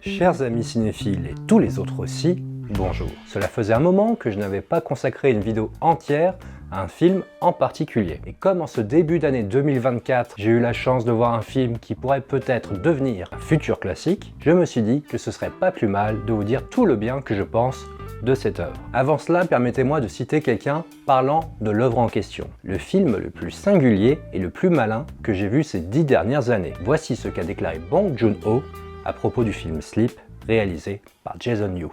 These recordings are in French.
Chers amis cinéphiles et tous les autres aussi, bonjour. Cela faisait un moment que je n'avais pas consacré une vidéo entière à un film en particulier. Et comme en ce début d'année 2024, j'ai eu la chance de voir un film qui pourrait peut-être devenir un futur classique, je me suis dit que ce serait pas plus mal de vous dire tout le bien que je pense de cette œuvre. Avant cela, permettez-moi de citer quelqu'un parlant de l'œuvre en question. Le film le plus singulier et le plus malin que j'ai vu ces 10 dernières années. Voici ce qu'a déclaré Bong Joon-ho à propos du film Sleep, réalisé par Jason Yu.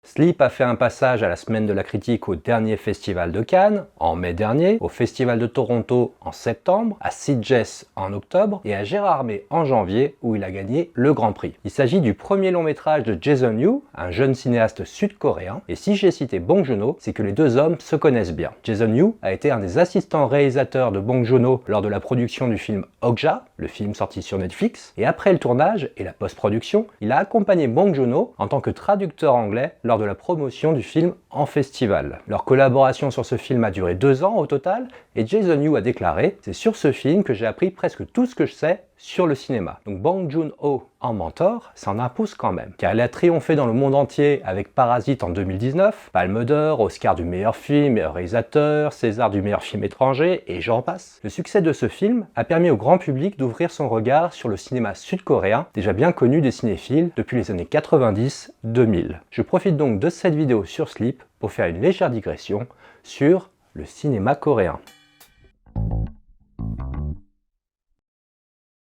Sleep a fait un passage à la semaine de la critique au dernier festival de Cannes, en mai dernier, au festival de Toronto en septembre, à Sitges en octobre et à Gérardmer en janvier où il a gagné le Grand Prix. Il s'agit du premier long métrage de Jason Yu, un jeune cinéaste sud-coréen, et si j'ai cité Bong Joon-ho, c'est que les deux hommes se connaissent bien. Jason Yu a été un des assistants réalisateurs de Bong Joon-ho lors de la production du film Okja, le film sorti sur Netflix, et après le tournage et la post-production, il a accompagné Bong Joon-ho en tant que traducteur anglais lors de la promotion du film en festival. Leur collaboration sur ce film a duré 2 ans au total et Jason Yu a déclaré « C'est sur ce film que j'ai appris presque tout ce que je sais sur le cinéma ». Donc Bong Joon-ho en mentor s'en impose quand même, car elle a triomphé dans le monde entier avec Parasite en 2019, Palme d'Or, Oscar du meilleur film, meilleur réalisateur, César du meilleur film étranger, et j'en passe. Le succès de ce film a permis au grand public d'ouvrir son regard sur le cinéma sud-coréen, déjà bien connu des cinéphiles depuis les années 90-2000. Je profite donc de cette vidéo sur Sleep pour faire une légère digression sur le cinéma coréen.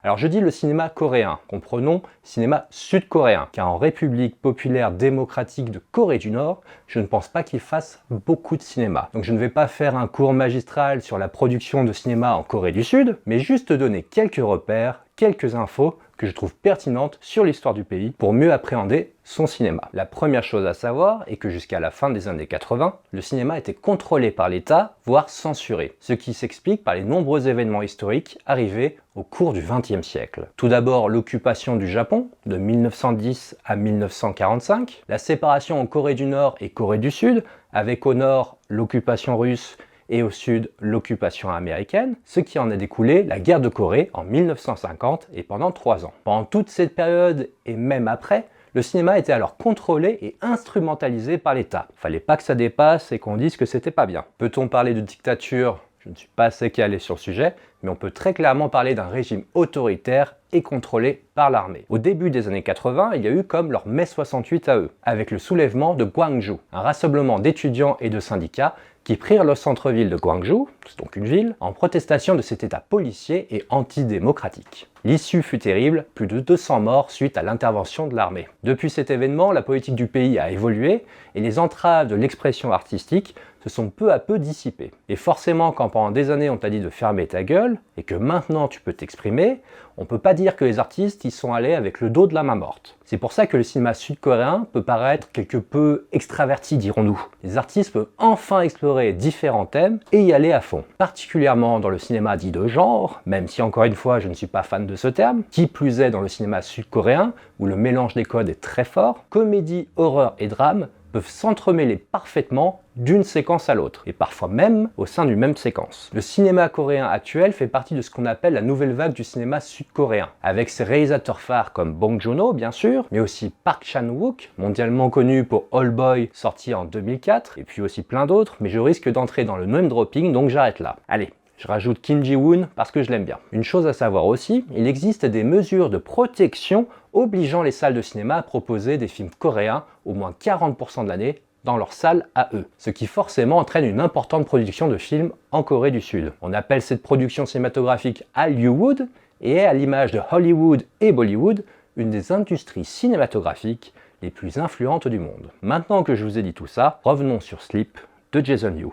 Alors je dis le cinéma coréen, comprenons cinéma sud-coréen, car en République populaire démocratique de Corée du Nord, je ne pense pas qu'il fasse beaucoup de cinéma. Donc je ne vais pas faire un cours magistral sur la production de cinéma en Corée du Sud, mais juste donner quelques repères, quelques infos que je trouve pertinentes sur l'histoire du pays pour mieux appréhender son cinéma. La première chose à savoir est que jusqu'à la fin des années 80, le cinéma était contrôlé par l'État, voire censuré, ce qui s'explique par les nombreux événements historiques arrivés au cours du XXe siècle. Tout d'abord l'occupation du Japon, de 1910 à 1945, la séparation en Corée du Nord et Corée du Sud, avec au nord l'occupation russe et au sud l'occupation américaine, ce qui en a découlé la guerre de Corée en 1950 et pendant 3 ans. Pendant toute cette période et même après, le cinéma était alors contrôlé et instrumentalisé par l'État. Fallait pas que ça dépasse et qu'on dise que c'était pas bien. Peut-on parler de dictature? Je ne suis pas assez calé sur le sujet, mais on peut très clairement parler d'un régime autoritaire et contrôlé par l'armée. Au début des années 80, il y a eu comme leur mai 68 à eux, avec le soulèvement de Gwangju, un rassemblement d'étudiants et de syndicats qui prirent le centre-ville de Gwangju, c'est donc une ville, en protestation de cet état policier et antidémocratique. L'issue fut terrible, plus de 200 morts suite à l'intervention de l'armée. Depuis cet événement, la politique du pays a évolué et les entraves de l'expression artistique se sont peu à peu dissipées. Et forcément, quand pendant des années on t'a dit de fermer ta gueule et que maintenant tu peux t'exprimer, on peut pas dire que les artistes y sont allés avec le dos de la main morte. C'est pour ça que le cinéma sud-coréen peut paraître quelque peu extraverti, dirons-nous. Les artistes peuvent enfin explorer différents thèmes et y aller à fond. Particulièrement dans le cinéma dit de genre, même si encore une fois je ne suis pas fan de ce terme, qui plus est dans le cinéma sud-coréen, où le mélange des codes est très fort, comédie, horreur et drame peuvent s'entremêler parfaitement d'une séquence à l'autre, et parfois même au sein d'une même séquence. Le cinéma coréen actuel fait partie de ce qu'on appelle la nouvelle vague du cinéma sud-coréen, avec ses réalisateurs phares comme Bong Joon-ho bien sûr, mais aussi Park Chan-wook, mondialement connu pour All Boy sorti en 2004, et puis aussi plein d'autres, mais je risque d'entrer dans le name dropping donc j'arrête là. Allez, je rajoute Kim Ji-woon parce que je l'aime bien. Une chose à savoir aussi, il existe des mesures de protection obligeant les salles de cinéma à proposer des films coréens au moins 40% de l'année dans leurs salles à eux, ce qui forcément entraîne une importante production de films en Corée du Sud. On appelle cette production cinématographique Hallyu-wood et est à l'image de Hollywood et Bollywood une des industries cinématographiques les plus influentes du monde. Maintenant que je vous ai dit tout ça, revenons sur Sleep de Jason Yu.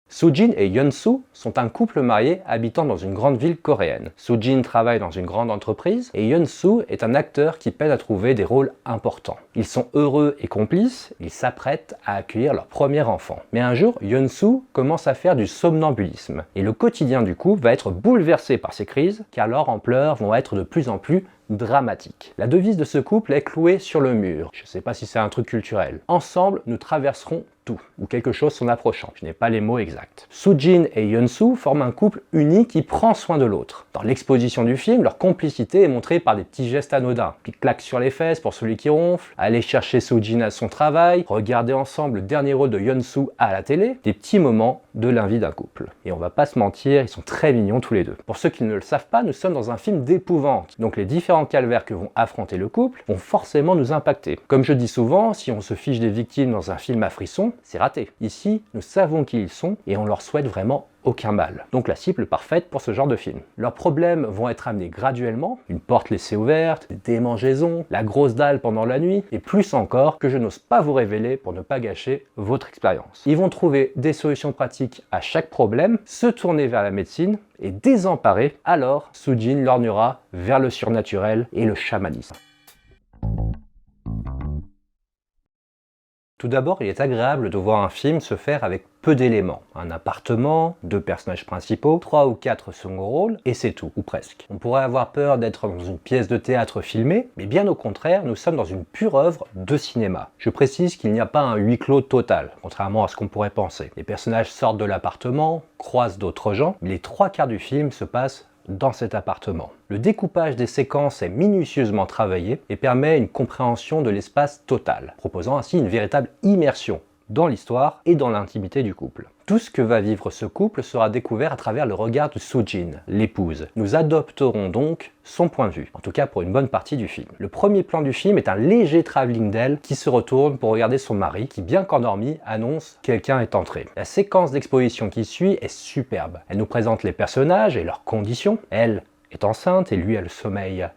Soo-jin et Yeon-soo sont un couple marié habitant dans une grande ville coréenne. Soo-jin travaille dans une grande entreprise et Yeon-soo est un acteur qui peine à trouver des rôles importants. Ils sont heureux et complices, ils s'apprêtent à accueillir leur premier enfant. Mais un jour, Yeon-soo commence à faire du somnambulisme et le quotidien du couple va être bouleversé par ces crises car leurs ampleurs vont être de plus en plus dramatique. La devise de ce couple est clouée sur le mur. Je ne sais pas si c'est un truc culturel. Ensemble, nous traverserons tout, ou quelque chose s'en approchant. Je n'ai pas les mots exacts. Soo-jin et Yeon-soo forment un couple uni qui prend soin de l'autre. Dans l'exposition du film, leur complicité est montrée par des petits gestes anodins. Puis claque sur les fesses pour celui qui ronfle, aller chercher Soo-jin à son travail, regarder ensemble le dernier rôle de Yeon-soo à la télé, des petits moments de la vie d'un couple. Et on va pas se mentir, ils sont très mignons tous les deux. Pour ceux qui ne le savent pas, nous sommes dans un film d'épouvante. Donc les différents calvaires que vont affronter le couple vont forcément nous impacter. Comme je dis souvent, si on se fiche des victimes dans un film à frisson, c'est raté. Ici, nous savons qui ils sont et on leur souhaite vraiment aucun mal. Donc la cible parfaite pour ce genre de film. Leurs problèmes vont être amenés graduellement, une porte laissée ouverte, des démangeaisons, la grosse dalle pendant la nuit, et plus encore que je n'ose pas vous révéler pour ne pas gâcher votre expérience. Ils vont trouver des solutions pratiques à chaque problème, se tourner vers la médecine, et désemparés, alors Soo-jin lorgnera vers le surnaturel et le chamanisme. Tout d'abord, il est agréable de voir un film se faire avec peu d'éléments. Un appartement, 2 personnages principaux, 3 ou 4 second rôles, et c'est tout, ou presque. On pourrait avoir peur d'être dans une pièce de théâtre filmée, mais bien au contraire, nous sommes dans une pure œuvre de cinéma. Je précise qu'il n'y a pas un huis clos total, contrairement à ce qu'on pourrait penser. Les personnages sortent de l'appartement, croisent d'autres gens, mais les 3/4 du film se passent dans cet appartement. Le découpage des séquences est minutieusement travaillé et permet une compréhension de l'espace total, proposant ainsi une véritable immersion dans l'histoire et dans l'intimité du couple. Tout ce que va vivre ce couple sera découvert à travers le regard de Soo-jin, l'épouse. Nous adopterons donc son point de vue, en tout cas pour une bonne partie du film. Le premier plan du film est un léger travelling d'elle qui se retourne pour regarder son mari qui, bien qu'endormi, annonce « quelqu'un est entré ». La séquence d'exposition qui suit est superbe. Elle nous présente les personnages et leurs conditions. Elle est enceinte et lui a le sommeil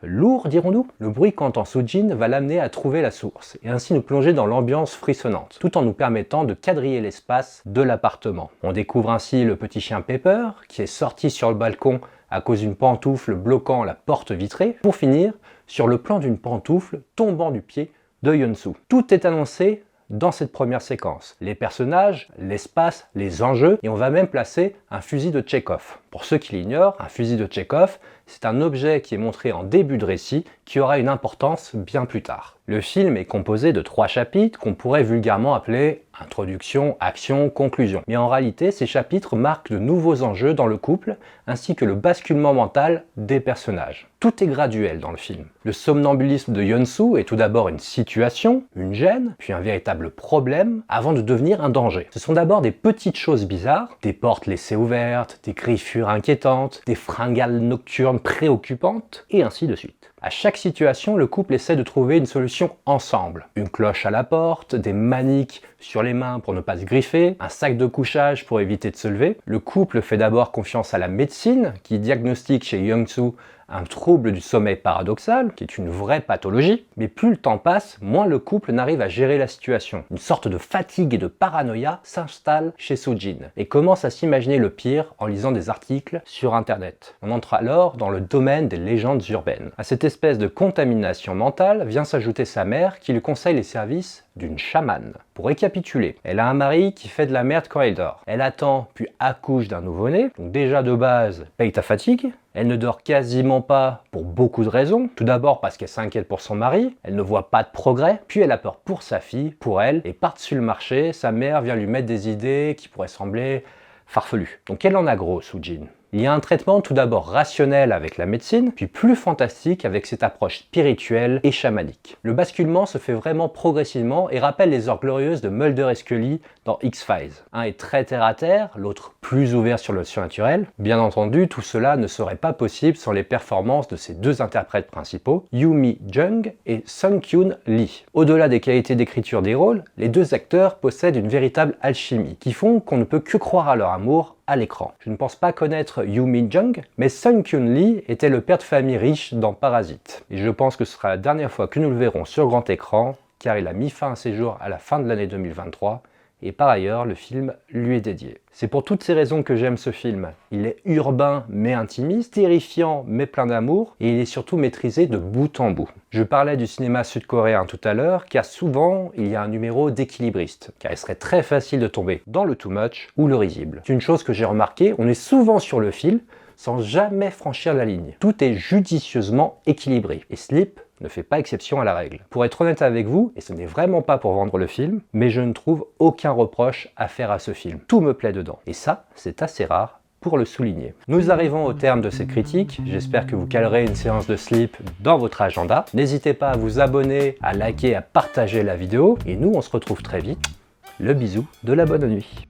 lourd, dirons-nous. Le bruit qu'entend Soo-jin va l'amener à trouver la source et ainsi nous plonger dans l'ambiance frissonnante, tout en nous permettant de quadriller l'espace de l'appartement. On découvre ainsi le petit chien Pepper qui est sorti sur le balcon à cause d'une pantoufle bloquant la porte vitrée, pour finir sur le plan d'une pantoufle tombant du pied de Yeon-soo. Tout est annoncé dans cette première séquence. Les personnages, l'espace, les enjeux, et on va même placer un fusil de Tchekhov. Pour ceux qui l'ignorent, un fusil de Tchekhov, c'est un objet qui est montré en début de récit qui aura une importance bien plus tard. Le film est composé de 3 chapitres qu'on pourrait vulgairement appeler introduction, action, conclusion. Mais en réalité, ces chapitres marquent de nouveaux enjeux dans le couple ainsi que le basculement mental des personnages. Tout est graduel dans le film. Le somnambulisme de Yeon-soo est tout d'abord une situation, une gêne, puis un véritable problème avant de devenir un danger. Ce sont d'abord des petites choses bizarres, des portes laissées ouvertes, des griffures inquiétantes, des fringales nocturnes préoccupantes, et ainsi de suite. À chaque situation, le couple essaie de trouver une solution ensemble. Une cloche à la porte, des maniques sur les mains pour ne pas se griffer, un sac de couchage pour éviter de se lever. Le couple fait d'abord confiance à la médecine qui diagnostique chez Yeon-soo un trouble du sommeil paradoxal, qui est une vraie pathologie, mais plus le temps passe, moins le couple n'arrive à gérer la situation. Une sorte de fatigue et de paranoïa s'installe chez Soo-jin et commence à s'imaginer le pire en lisant des articles sur internet. On entre alors dans le domaine des légendes urbaines. À cette espèce de contamination mentale vient s'ajouter sa mère qui lui conseille les services d'une chamane. Pour récapituler, elle a un mari qui fait de la merde quand il dort. Elle attend puis accouche d'un nouveau-né, donc déjà de base, paye ta fatigue. Elle ne dort quasiment pas pour beaucoup de raisons. Tout d'abord parce qu'elle s'inquiète pour son mari, elle ne voit pas de progrès, puis elle a peur pour sa fille, pour elle, et par-dessus le marché, sa mère vient lui mettre des idées qui pourraient sembler farfelues. Donc elle en a gros, Soo-jin. Il y a un traitement tout d'abord rationnel avec la médecine, puis plus fantastique avec cette approche spirituelle et chamanique. Le basculement se fait vraiment progressivement et rappelle les heures glorieuses de Mulder et Scully dans X-Files. Un est très terre-à-terre, l'autre plus ouvert sur le surnaturel. Bien entendu, tout cela ne serait pas possible sans les performances de ces 2 interprètes principaux, Yoo Mi-jung et Sung-kyun Lee. Au-delà des qualités d'écriture des rôles, les 2 acteurs possèdent une véritable alchimie, qui font qu'on ne peut que croire à leur amour à l'écran. Je ne pense pas connaître Yoo Mi-jung, mais Sung-kyun Lee était le père de famille riche dans Parasite. Et je pense que ce sera la dernière fois que nous le verrons sur grand écran, car il a mis fin à ses jours à la fin de l'année 2023, et par ailleurs, le film lui est dédié. C'est pour toutes ces raisons que j'aime ce film. Il est urbain mais intimiste, terrifiant mais plein d'amour, et il est surtout maîtrisé de bout en bout. Je parlais du cinéma sud-coréen tout à l'heure, car souvent il y a un numéro d'équilibriste, car il serait très facile de tomber dans le too much ou le risible. C'est une chose que j'ai remarqué, on est souvent sur le fil, sans jamais franchir la ligne. Tout est judicieusement équilibré, et Sleep ne fait pas exception à la règle. Pour être honnête avec vous, et ce n'est vraiment pas pour vendre le film, mais je ne trouve aucun reproche à faire à ce film. Tout me plaît dedans. Et ça, c'est assez rare pour le souligner. Nous arrivons au terme de cette critique, j'espère que vous calerez une séance de Sleep dans votre agenda. N'hésitez pas à vous abonner, à liker, à partager la vidéo, et nous on se retrouve très vite. Le bisou de la bonne nuit.